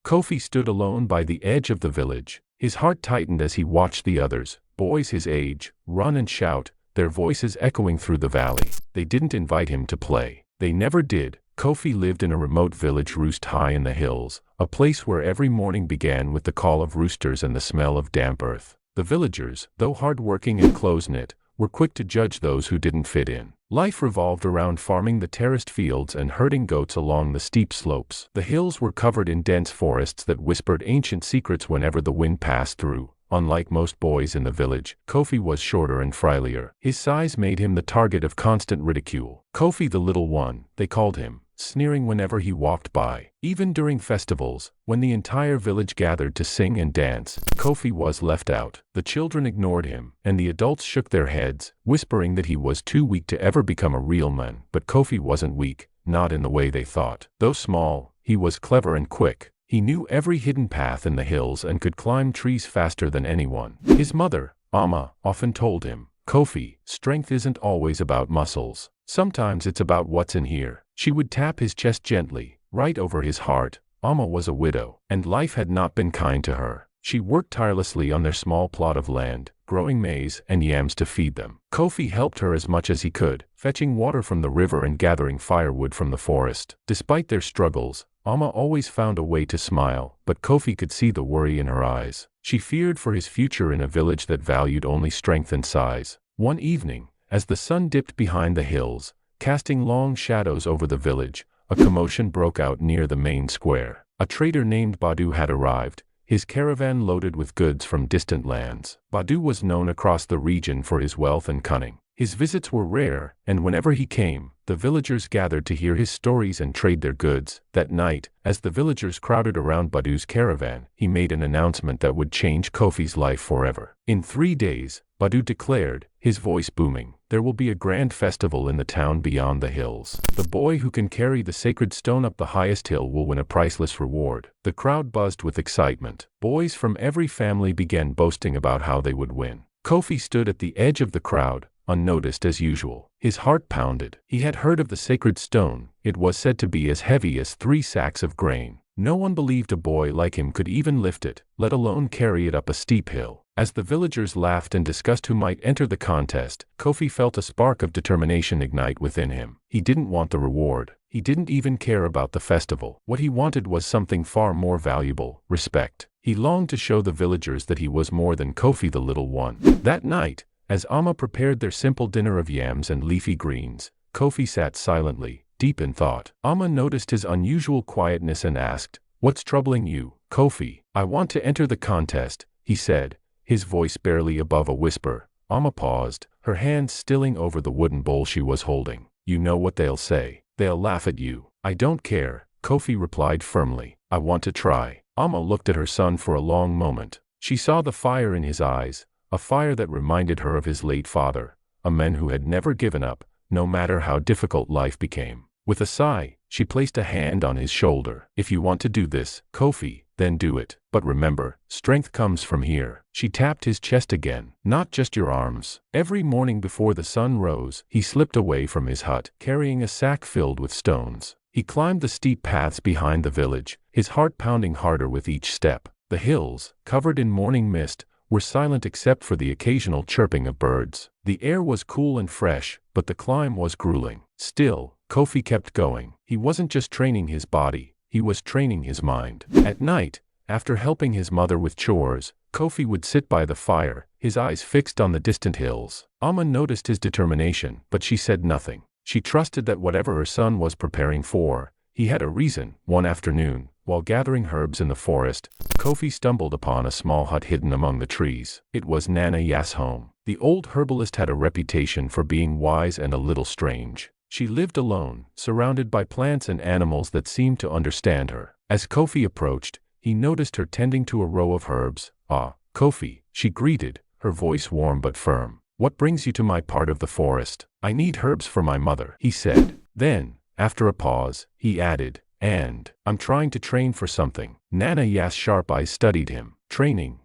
Kofi stood alone by the edge of the village. His heart tightened as he watched the others, boys his age, run and shout, their voices echoing through the valley. They didn't invite him to play. They never did. Kofi lived in a remote village roost high in the hills, a place where every morning began with the call of roosters and the smell of damp earth. The villagers, though hard-working and close-knit, were quick to judge those who didn't fit in. Life revolved around farming the terraced fields and herding goats along the steep slopes. The hills were covered in dense forests that whispered ancient secrets whenever the wind passed through. Unlike most boys in the village, Kofi was shorter and frailier. His size made him the target of constant ridicule. Kofi the Little One, they called him, sneering whenever he walked by. Even during festivals, when the entire village gathered to sing and dance, Kofi was left out. The children ignored him, and the adults shook their heads, whispering that he was too weak to ever become a real man. But Kofi wasn't weak, not in the way they thought. Though small, he was clever and quick. He knew every hidden path in the hills and could climb trees faster than anyone. His mother, Amma, often told him, "Kofi, strength isn't always about muscles. Sometimes it's about what's in here." She would tap his chest gently, right over his heart. Amma was a widow, and life had not been kind to her. She worked tirelessly on their small plot of land, growing maize and yams to feed them. Kofi helped her as much as he could, fetching water from the river and gathering firewood from the forest. Despite their struggles, Amma always found a way to smile, but Kofi could see the worry in her eyes. She feared for his future in a village that valued only strength and size. One evening, as the sun dipped behind the hills, casting long shadows over the village, a commotion broke out near the main square. A trader named Badu had arrived, his caravan loaded with goods from distant lands. Badu was known across the region for his wealth and cunning. His visits were rare, and whenever he came, the villagers gathered to hear his stories and trade their goods. That night, as the villagers crowded around Badu's caravan, he made an announcement that would change Kofi's life forever. In 3 days, Badu declared, his voice booming, there will be a grand festival in the town beyond the hills. The boy who can carry the sacred stone up the highest hill will win a priceless reward. The crowd buzzed with excitement. Boys from every family began boasting about how they would win. Kofi stood at the edge of the crowd, unnoticed as usual. His heart pounded. He had heard of the sacred stone. It was said to be as heavy as 3 sacks of grain. No one believed a boy like him could even lift it, let alone carry it up a steep hill. As the villagers laughed and discussed who might enter the contest, Kofi felt a spark of determination ignite within him. He didn't want the reward. He didn't even care about the festival. What he wanted was something far more valuable: respect. He longed to show the villagers that he was more than Kofi the Little One. That night, as Amma prepared their simple dinner of yams and leafy greens, Kofi sat silently, deep in thought. Amma noticed his unusual quietness and asked, "What's troubling you, Kofi?" "I want to enter the contest," he said, his voice barely above a whisper. Amma paused, her hands stilling over the wooden bowl she was holding. "You know what they'll say. They'll laugh at you." "I don't care," Kofi replied firmly. "I want to try." Amma looked at her son for a long moment. She saw the fire in his eyes, a fire that reminded her of his late father, a man who had never given up, no matter how difficult life became. With a sigh, she placed a hand on his shoulder. "If you want to do this, Kofi, then do it. But remember, strength comes from here." She tapped his chest again. "Not just your arms." Every morning before the sun rose, he slipped away from his hut, carrying a sack filled with stones. He climbed the steep paths behind the village, his heart pounding harder with each step. The hills, covered in morning mist, were silent except for the occasional chirping of birds. The air was cool and fresh, but the climb was grueling. Still, Kofi kept going. He wasn't just training his body, he was training his mind. At night, after helping his mother with chores, Kofi would sit by the fire, his eyes fixed on the distant hills. Amma noticed his determination, but she said nothing. She trusted that whatever her son was preparing for, he had a reason. One afternoon, while gathering herbs in the forest, Kofi stumbled upon a small hut hidden among the trees. It was Nana Ya's home. The old herbalist had a reputation for being wise and a little strange. She lived alone, surrounded by plants and animals that seemed to understand her. As Kofi approached, he noticed her tending to a row of herbs. "Ah, Kofi," she greeted, her voice warm but firm. "What brings you to my part of the forest?" "I need herbs for my mother," he said. Then, after a pause, he added, "And I'm trying to train for something." Nana Ya's sharp eyes studied him. "Training?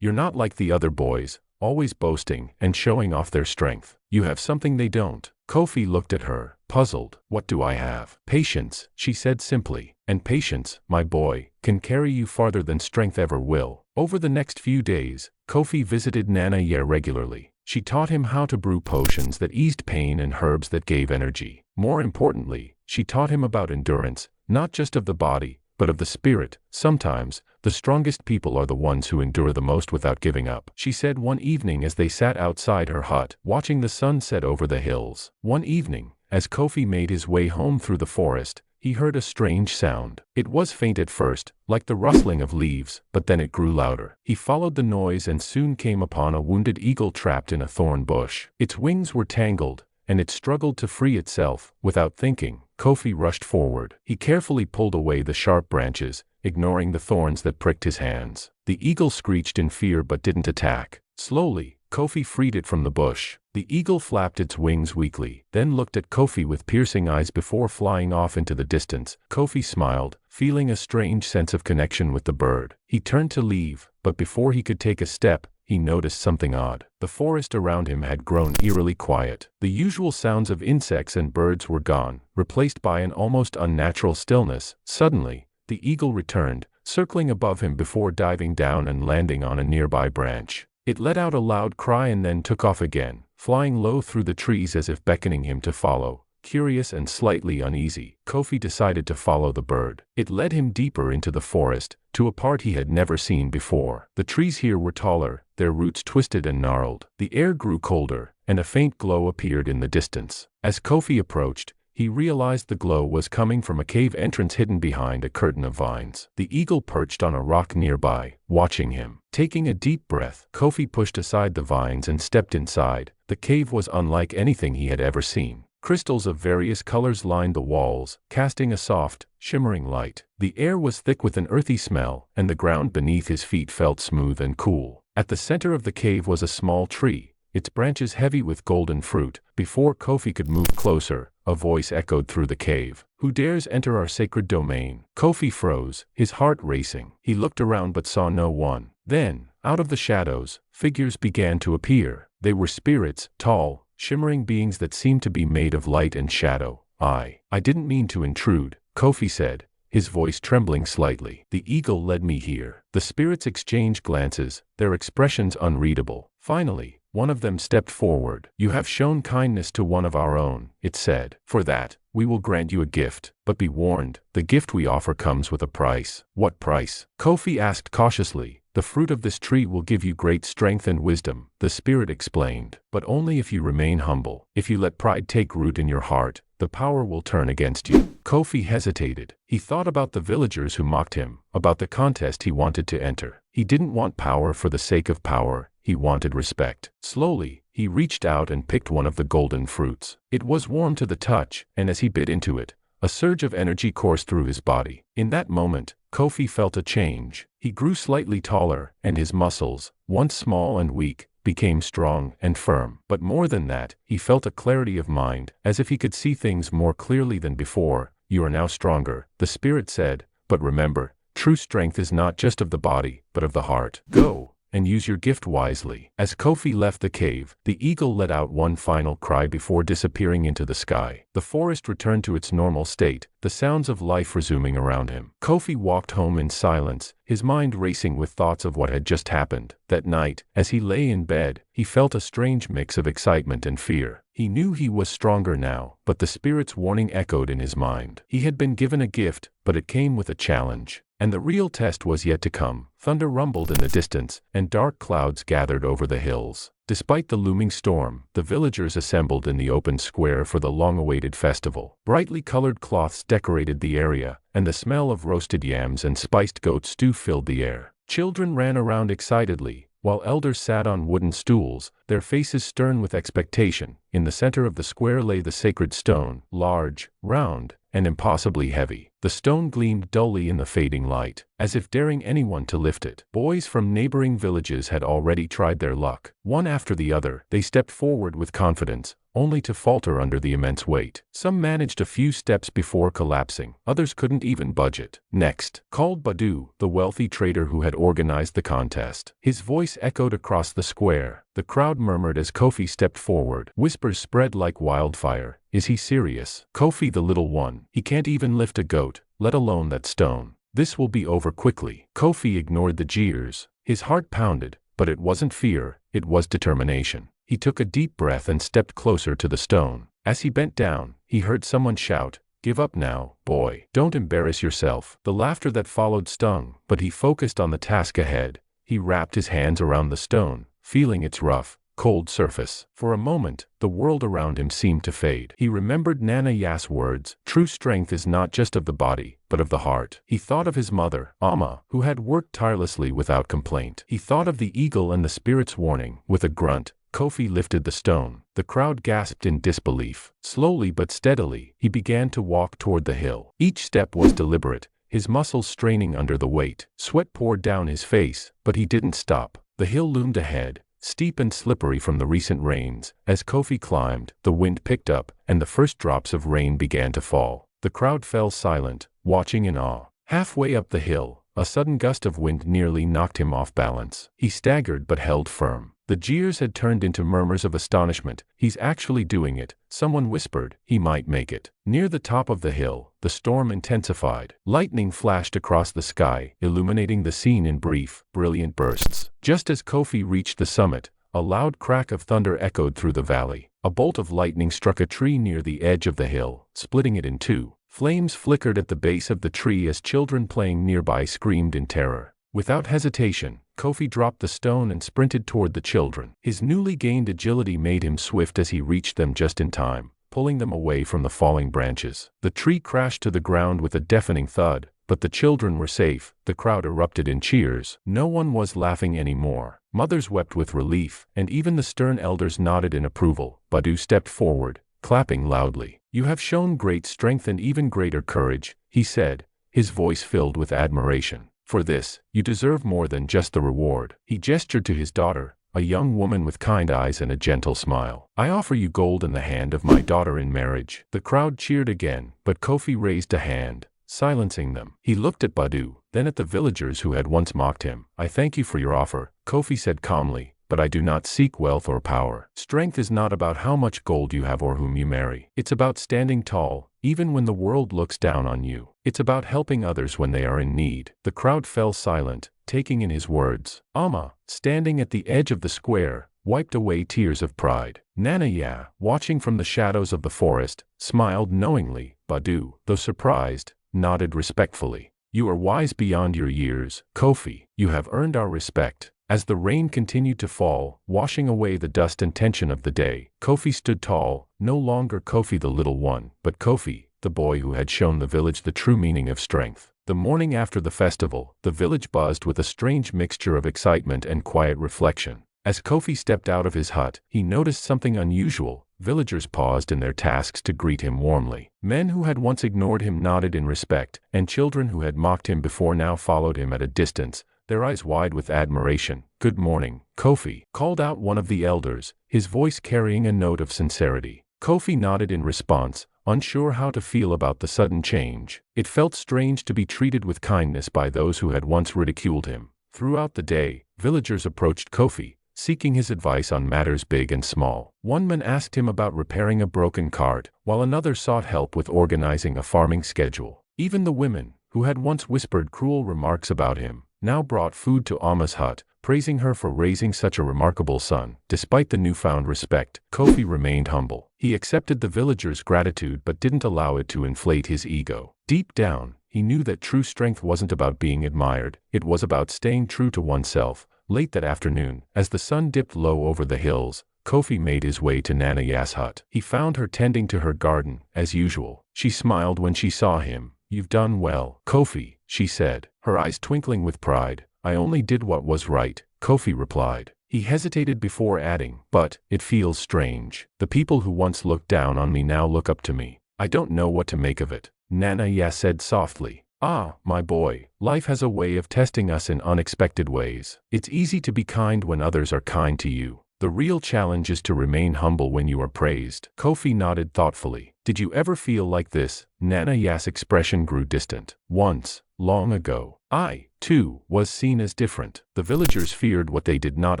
You're not like the other boys, always boasting and showing off their strength. You have something they don't." Kofi looked at her, puzzled. What do I have? Patience, she said simply. And patience, my boy, can carry you farther than strength ever will. Over the next few days, Kofi visited Nana Yer regularly. She taught him how to brew potions that eased pain and herbs that gave energy. More importantly, she taught him about endurance, not just of the body, but of the spirit. Sometimes, the strongest people are the ones who endure the most without giving up, she said one evening as they sat outside her hut, watching the sun set over the hills. One evening, as Kofi made his way home through the forest, he heard a strange sound. It was faint at first, like the rustling of leaves, but then it grew louder. He followed the noise and soon came upon a wounded eagle trapped in a thorn bush. Its wings were tangled, and it struggled to free itself. Without thinking, Kofi rushed forward. He carefully pulled away the sharp branches, ignoring the thorns that pricked his hands. The eagle screeched in fear but didn't attack. Slowly, Kofi freed it from the bush. The eagle flapped its wings weakly, then looked at Kofi with piercing eyes before flying off into the distance. Kofi smiled, feeling a strange sense of connection with the bird. He turned to leave, but before he could take a step, he noticed something odd. The forest around him had grown eerily quiet. The usual sounds of insects and birds were gone, replaced by an almost unnatural stillness. Suddenly, the eagle returned, circling above him before diving down and landing on a nearby branch. It let out a loud cry and then took off again, flying low through the trees as if beckoning him to follow. Curious and slightly uneasy, Kofi decided to follow the bird. It led him deeper into the forest, to a part he had never seen before. The trees here were taller, their roots twisted and gnarled. The air grew colder, and a faint glow appeared in the distance. As Kofi approached, he realized the glow was coming from a cave entrance hidden behind a curtain of vines. The eagle perched on a rock nearby, watching him. Taking a deep breath, Kofi pushed aside the vines and stepped inside. The cave was unlike anything he had ever seen. Crystals of various colors lined the walls, casting a soft, shimmering light. The air was thick with an earthy smell, and the ground beneath his feet felt smooth and cool. At the center of the cave was a small tree, its branches heavy with golden fruit. Before Kofi could move closer, a voice echoed through the cave. "Who dares enter our sacred domain?" Kofi froze, his heart racing. He looked around but saw no one. Then, out of the shadows, figures began to appear. They were spirits, tall, shimmering beings that seemed to be made of light and shadow. I didn't mean to intrude," Kofi said, his voice trembling slightly. "The eagle led me here." The spirits exchanged glances, their expressions unreadable. Finally, one of them stepped forward. "You have shown kindness to one of our own," it said. "For that, we will grant you a gift. But be warned, the gift we offer comes with a price." "What price?" Kofi asked cautiously. "The fruit of this tree will give you great strength and wisdom," the spirit explained. "But only if you remain humble. If you let pride take root in your heart, the power will turn against you." Kofi hesitated. He thought about the villagers who mocked him, about the contest he wanted to enter. He didn't want power for the sake of power, he wanted respect. Slowly, he reached out and picked one of the golden fruits. It was warm to the touch, and as he bit into it, a surge of energy coursed through his body. In that moment, Kofi felt a change. He grew slightly taller, and his muscles, once small and weak, became strong and firm. But more than that, he felt a clarity of mind, as if he could see things more clearly than before. "You are now stronger," the spirit said, "but remember, true strength is not just of the body, but of the heart. Go, and use your gift wisely." As Kofi left the cave, the eagle let out one final cry before disappearing into the sky. The forest returned to its normal state, the sounds of life resuming around him. Kofi walked home in silence, his mind racing with thoughts of what had just happened. That night, as he lay in bed, he felt a strange mix of excitement and fear. He knew he was stronger now, but the spirit's warning echoed in his mind. He had been given a gift, but it came with a challenge. And the real test was yet to come. Thunder rumbled in the distance, and dark clouds gathered over the hills. Despite the looming storm, the villagers assembled in the open square for the long-awaited festival. Brightly colored cloths decorated the area, and the smell of roasted yams and spiced goat stew filled the air. Children ran around excitedly, while elders sat on wooden stools, their faces stern with expectation. In the center of the square lay the sacred stone, large, round, and impossibly heavy. The stone gleamed dully in the fading light, as if daring anyone to lift it. Boys from neighboring villages had already tried their luck. One after the other, they stepped forward with confidence, only to falter under the immense weight. Some managed a few steps before collapsing, others couldn't even budge it. Next, called Badu, the wealthy trader who had organized the contest. His voice echoed across the square. The crowd murmured as Kofi stepped forward. Whispers spread like wildfire. Is he serious? Kofi the little one. He can't even lift a goat, let alone that stone. This will be over quickly. Kofi ignored the jeers. His heart pounded, but it wasn't fear, it was determination. He took a deep breath and stepped closer to the stone. As he bent down, he heard someone shout, "Give up now, boy. Don't embarrass yourself." The laughter that followed stung, but he focused on the task ahead. He wrapped his hands around the stone, feeling its rough, cold surface. For a moment, the world around him seemed to fade. He remembered Nana Ya's words, "True strength is not just of the body, but of the heart." He thought of his mother, Amma, who had worked tirelessly without complaint. He thought of the eagle and the spirit's warning. With a grunt, Kofi lifted the stone. The crowd gasped in disbelief. Slowly but steadily, he began to walk toward the hill. Each step was deliberate, his muscles straining under the weight. Sweat poured down his face, but he didn't stop. The hill loomed ahead, steep and slippery from the recent rains. As Kofi climbed, the wind picked up, and the first drops of rain began to fall. The crowd fell silent, watching in awe. Halfway up the hill, a sudden gust of wind nearly knocked him off balance. He staggered but held firm. The jeers had turned into murmurs of astonishment. "He's actually doing it," someone whispered. "He might make it." Near the top of the hill, the storm intensified. Lightning flashed across the sky, illuminating the scene in brief, brilliant bursts. Just as Kofi reached the summit, a loud crack of thunder echoed through the valley. A bolt of lightning struck a tree near the edge of the hill, splitting it in two. Flames flickered at the base of the tree as children playing nearby screamed in terror. Without hesitation, Kofi dropped the stone and sprinted toward the children. His newly gained agility made him swift as he reached them just in time, pulling them away from the falling branches. The tree crashed to the ground with a deafening thud, but the children were safe. The crowd erupted in cheers. No one was laughing anymore. Mothers wept with relief, and even the stern elders nodded in approval. Badu stepped forward, clapping loudly. "You have shown great strength and even greater courage," he said, his voice filled with admiration. "For this, you deserve more than just the reward." He gestured to his daughter, a young woman with kind eyes and a gentle smile. "I offer you gold in the hand of my daughter in marriage." The crowd cheered again, but Kofi raised a hand, silencing them. He looked at Badu, then at the villagers who had once mocked him. "I thank you for your offer," Kofi said calmly, "but I do not seek wealth or power. Strength is not about how much gold you have or whom you marry. It's about standing tall, even when the world looks down on you. It's about helping others when they are in need." The crowd fell silent, taking in his words. Amma, standing at the edge of the square, wiped away tears of pride. Nana Ya, watching from the shadows of the forest, smiled knowingly. Badu, though surprised, nodded respectfully. "You are wise beyond your years, Kofi. You have earned our respect." As the rain continued to fall, washing away the dust and tension of the day, Kofi stood tall, no longer Kofi the little one, but Kofi, the boy who had shown the village the true meaning of strength. The morning after the festival, the village buzzed with a strange mixture of excitement and quiet reflection. As Kofi stepped out of his hut, he noticed something unusual. Villagers paused in their tasks to greet him warmly. Men who had once ignored him nodded in respect, and children who had mocked him before now followed him at a distance, their eyes wide with admiration. "Good morning, Kofi," called out one of the elders, his voice carrying a note of sincerity. Kofi nodded in response, unsure how to feel about the sudden change. It felt strange to be treated with kindness by those who had once ridiculed him. Throughout the day, villagers approached Kofi, seeking his advice on matters big and small. One man asked him about repairing a broken cart, while another sought help with organizing a farming schedule. Even the women, who had once whispered cruel remarks about him, now brought food to Amma's hut, praising her for raising such a remarkable son. Despite the newfound respect, Kofi remained humble. He accepted the villagers' gratitude but didn't allow it to inflate his ego. Deep down, he knew that true strength wasn't about being admired, it was about staying true to oneself. Late that afternoon, as the sun dipped low over the hills, Kofi made his way to Nana Ya's hut. He found her tending to her garden, as usual. She smiled when she saw him. "You've done well, Kofi," she said, her eyes twinkling with pride. "I only did what was right," Kofi replied. He hesitated before adding, "But it feels strange. The people who once looked down on me now look up to me. I don't know what to make of it." Nana Ya said softly. Ah, my boy, life has a way of testing us in unexpected ways. It's easy to be kind when others are kind to you. The real challenge is to remain humble when you are praised. Kofi nodded thoughtfully. Did you ever feel like this? Nana Ya's expression grew distant. Once, long ago, I, too, was seen as different. The villagers feared what they did not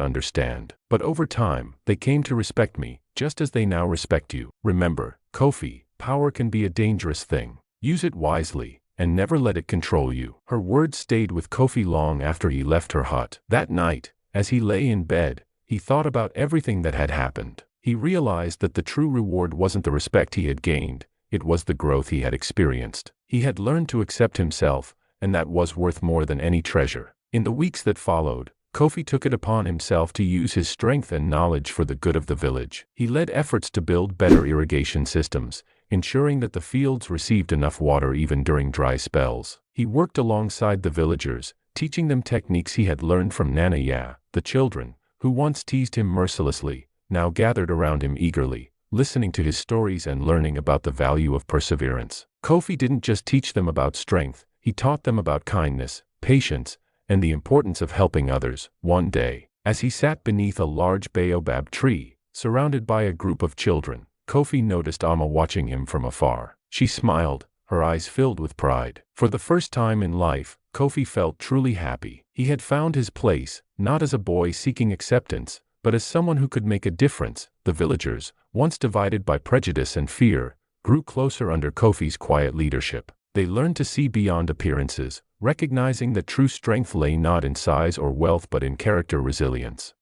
understand. But over time, they came to respect me, just as they now respect you. Remember, Kofi, power can be a dangerous thing. Use it wisely, and never let it control you. Her words stayed with Kofi long after he left her hut. That night, as he lay in bed, he thought about everything that had happened. He realized that the true reward wasn't the respect he had gained, it was the growth he had experienced. He had learned to accept himself, and that was worth more than any treasure. In the weeks that followed, Kofi took it upon himself to use his strength and knowledge for the good of the village. He led efforts to build better irrigation systems, ensuring that the fields received enough water even during dry spells. He worked alongside the villagers, teaching them techniques he had learned from Nana Ya. The children, who once teased him mercilessly, now gathered around him eagerly, listening to his stories and learning about the value of perseverance. Kofi didn't just teach them about strength, he taught them about kindness, patience, and the importance of helping others. One day, as he sat beneath a large baobab tree, surrounded by a group of children, Kofi noticed Amma watching him from afar. She smiled, her eyes filled with pride. For the first time in life, Kofi felt truly happy. He had found his place, not as a boy seeking acceptance, but as someone who could make a difference. The villagers, once divided by prejudice and fear, grew closer under Kofi's quiet leadership. They learned to see beyond appearances, recognizing that true strength lay not in size or wealth but in character resilience.